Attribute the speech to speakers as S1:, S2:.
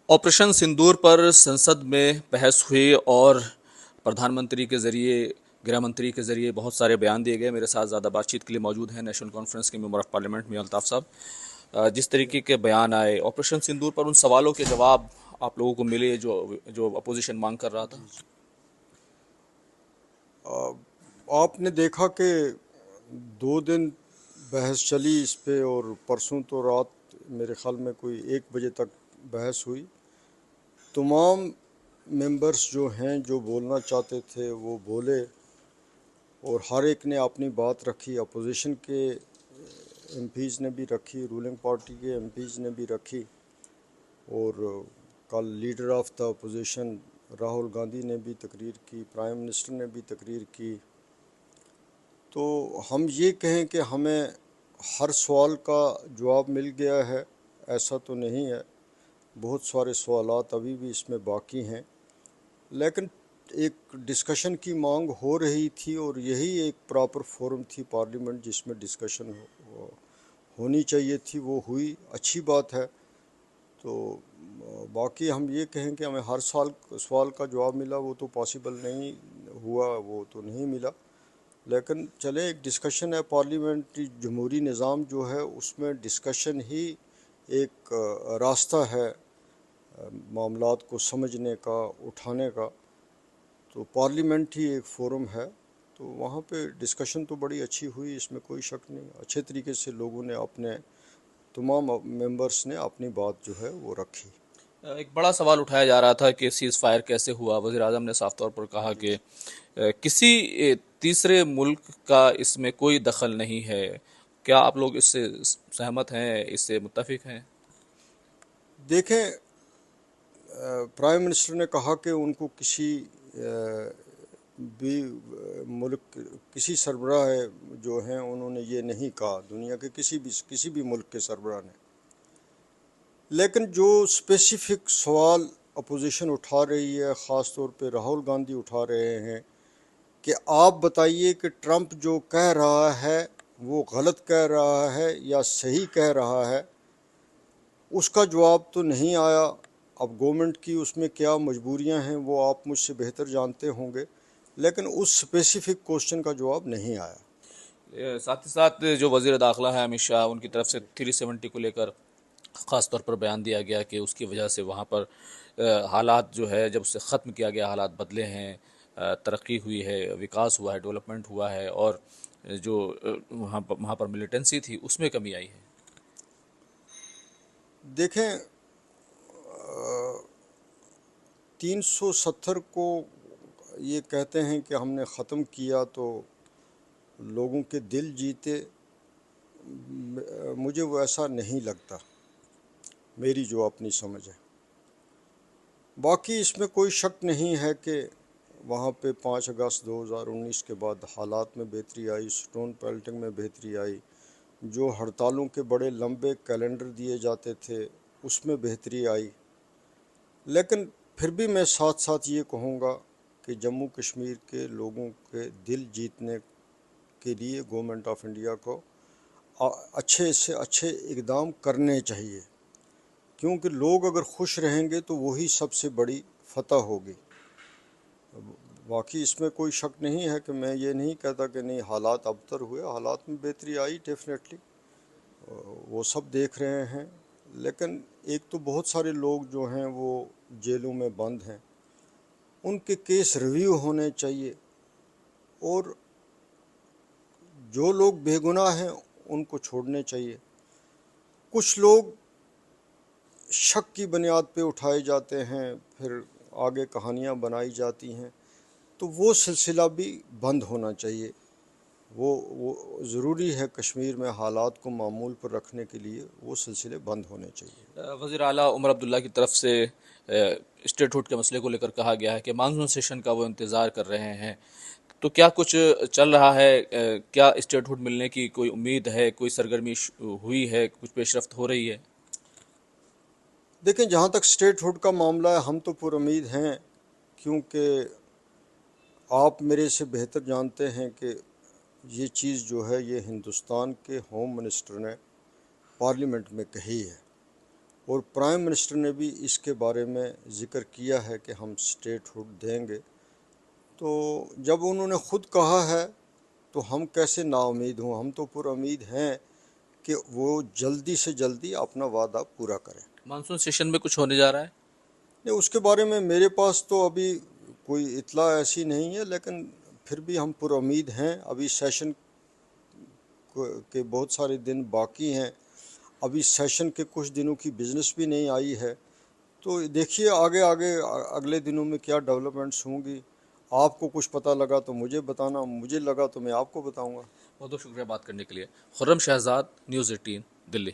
S1: Operation सिंदूर पर संसद में बहस हुई और प्रधानमंत्री के ज़रिए गृह मंत्री के ज़रिए बहुत सारे बयान दिए गए। मेरे साथ ज़्यादा बातचीत के लिए मौजूद हैं नेशनल कॉन्फ्रेंस के मेंबर ऑफ पार्लियामेंट मियां अल्ताफ़ साहब। जिस तरीके के बयान आए ऑपरेशन सिंदूर पर, उन सवालों के जवाब आप लोगों को मिले जो जो अपोजिशन मांग कर रहा था।
S2: जी जी। आपने देखा कि 2 दिन बहस चली इस पे, और परसों तो रात मेरे ख्याल में कोई 1 बजे तक बहस हुई। तमाम मेंबर्स जो हैं जो बोलना चाहते थे वो बोले, और हर एक ने अपनी बात रखी। अपोजिशन के एमपीज़ ने भी रखी, रूलिंग पार्टी के एमपीज़ ने भी रखी, और कल leader of the opposition Rahul Gandhi ने भी तकरीर की, प्राइम मिनिस्टर ने भी तकरीर की। तो हम ये कहें कि हमें हर सवाल का जवाब मिल गया है, ऐसा तो नहीं है। बहुत सारे सवालात अभी भी इसमें बाकी हैं, लेकिन एक डिस्कशन की मांग हो रही थी, और यही एक प्रॉपर फोरम थी पार्लियामेंट जिसमें डिस्कशन होनी चाहिए थी। वो हुई, अच्छी बात है। तो बाकी हम ये कहें कि हमें हर साल सवाल का जवाब मिला, वो तो पॉसिबल नहीं हुआ, वो तो नहीं मिला। लेकिन चले, एक डिस्कशन है। पार्लियामेंट्री जमहूरी निज़ाम जो है उसमें डिस्कशन ही एक रास्ता है मामलात को समझने का, उठाने का। तो पार्लियामेंट ही एक फोरम है, तो वहाँ पे डिस्कशन तो बड़ी अच्छी हुई, इसमें कोई शक नहीं। अच्छे तरीके से लोगों ने अपने, तमाम मेंबर्स ने अपनी बात जो है वो रखी।
S1: एक बड़ा सवाल उठाया जा रहा था कि सीज़ फायर कैसे हुआ। वज़ीर आज़म ने साफ तौर पर कहा
S2: जी
S1: कि
S2: जी।
S1: किसी तीसरे मुल्क का इसमें कोई दखल नहीं है। क्या आप लोग इससे सहमत हैं, इससे मुत्तफिक हैं?
S2: देखें, प्राइम मिनिस्टर ने कहा कि उनको किसी भी मुल्क, किसी सरबराह जो हैं उन्होंने ये नहीं कहा, दुनिया के किसी भी मुल्क के सरबराह ने। लेकिन जो स्पेसिफिक सवाल अपोजिशन उठा रही है, ख़ास तौर पे राहुल गांधी उठा रहे हैं कि आप बताइए कि ट्रंप जो कह रहा है वो गलत कह रहा है या सही कह रहा है, उसका जवाब तो नहीं आया। अब गवर्नमेंट की उसमें क्या मजबूरियां हैं वो आप मुझसे बेहतर जानते होंगे, लेकिन उस स्पेसिफिक क्वेश्चन का जवाब नहीं आया।
S1: साथ ही साथ जो वज़ीर दाखिला है अमित शाह, उनकी तरफ से
S2: जी
S1: 370 को लेकर ख़ास तौर पर बयान दिया गया कि उसकी वजह से वहाँ पर हालात जो है, जब उसे ख़त्म किया गया हालात बदले हैं। तरक्की हुई है, विकास हुआ है, डेवलपमेंट हुआ है, और जो वहाँ पर मिलिटेंसी थी उसमें कमी आई है।
S2: देखें, 370 को ये कहते हैं कि हमने ख़त्म किया तो लोगों के दिल जीते, मुझे वो ऐसा नहीं लगता, मेरी जो अपनी समझ है। बाकी इसमें कोई शक नहीं है कि वहाँ पे 5 अगस्त 2019 के बाद हालात में बेहतरी आई, स्टोन पेल्टिंग में बेहतरी आई, जो हड़तालों के बड़े लंबे कैलेंडर दिए जाते थे उसमें बेहतरी आई। लेकिन फिर भी मैं साथ साथ ये कहूँगा कि जम्मू कश्मीर के लोगों के दिल जीतने के लिए गवर्नमेंट ऑफ इंडिया को अच्छे से अच्छे इकदाम करने चाहिए, क्योंकि लोग अगर खुश रहेंगे तो वही सबसे बड़ी फतह होगी। बाकी इसमें कोई शक नहीं है कि मैं ये नहीं कहता कि नहीं, हालात अबतर हुए, हालात में बेहतरी आई डेफिनेटली, वो सब देख रहे हैं। लेकिन एक तो बहुत सारे लोग जो हैं वो जेलों में बंद हैं, उनके केस रिव्यू होने चाहिए, और जो लोग बेगुनाह हैं उनको छोड़ने चाहिए। कुछ लोग शक की बुनियाद पे उठाए जाते हैं, फिर आगे कहानियाँ बनाई जाती हैं, तो वो सिलसिला भी बंद होना चाहिए। वो ज़रूरी है, कश्मीर में हालात को मामूल पर रखने के लिए वो सिलसिले बंद होने चाहिए।
S1: वज़ीर आला उमर अब्दुल्ला की तरफ से स्टेट हुड के मसले को लेकर कहा गया है कि मानसून सेशन का वो इंतज़ार कर रहे हैं। तो क्या कुछ चल रहा है? क्या स्टेट हुड मिलने की कोई उम्मीद है? कोई सरगर्मी हुई है? कुछ पेशरफ्त हो रही है?
S2: देखें, जहाँ तक स्टेट हुड का मामला है, हम तो पुरुमीद हैं, क्योंकि आप मेरे से बेहतर जानते हैं कि ये चीज़ जो है ये हिंदुस्तान के होम मिनिस्टर ने पार्लियामेंट में कही है। اور پرائم منسٹر نے بھی اس کے بارے میں ذکر کیا ہے کہ ہم اسٹیٹ ہوڈ دیں گے. تو جب انہوں نے خود کہا ہے تو ہم کیسے نا امید ہوں؟ ہم تو پر امید ہیں کہ وہ جلدی سے جلدی اپنا وعدہ پورا کریں.
S1: مانسون سیشن میں کچھ ہونے جا رہا ہے؟
S2: نہیں، اس کے بارے میں میرے پاس تو ابھی کوئی اطلاع ایسی نہیں ہے، لیکن پھر بھی ہم پر امید ہیں. ابھی سیشن کے بہت سارے دن باقی ہیں، ابھی سیشن کے کچھ دنوں کی بزنس بھی نہیں آئی ہے. تو دیکھیے آگے اگلے دنوں میں کیا ڈیولپمنٹس ہوں گی. آپ کو کچھ پتہ لگا تو مجھے بتانا، مجھے لگا تو میں آپ کو بتاؤں گا.
S1: بہت بہت شکریہ بات کرنے کے لیے. خرم شہزاد، نیوز 18، دلی.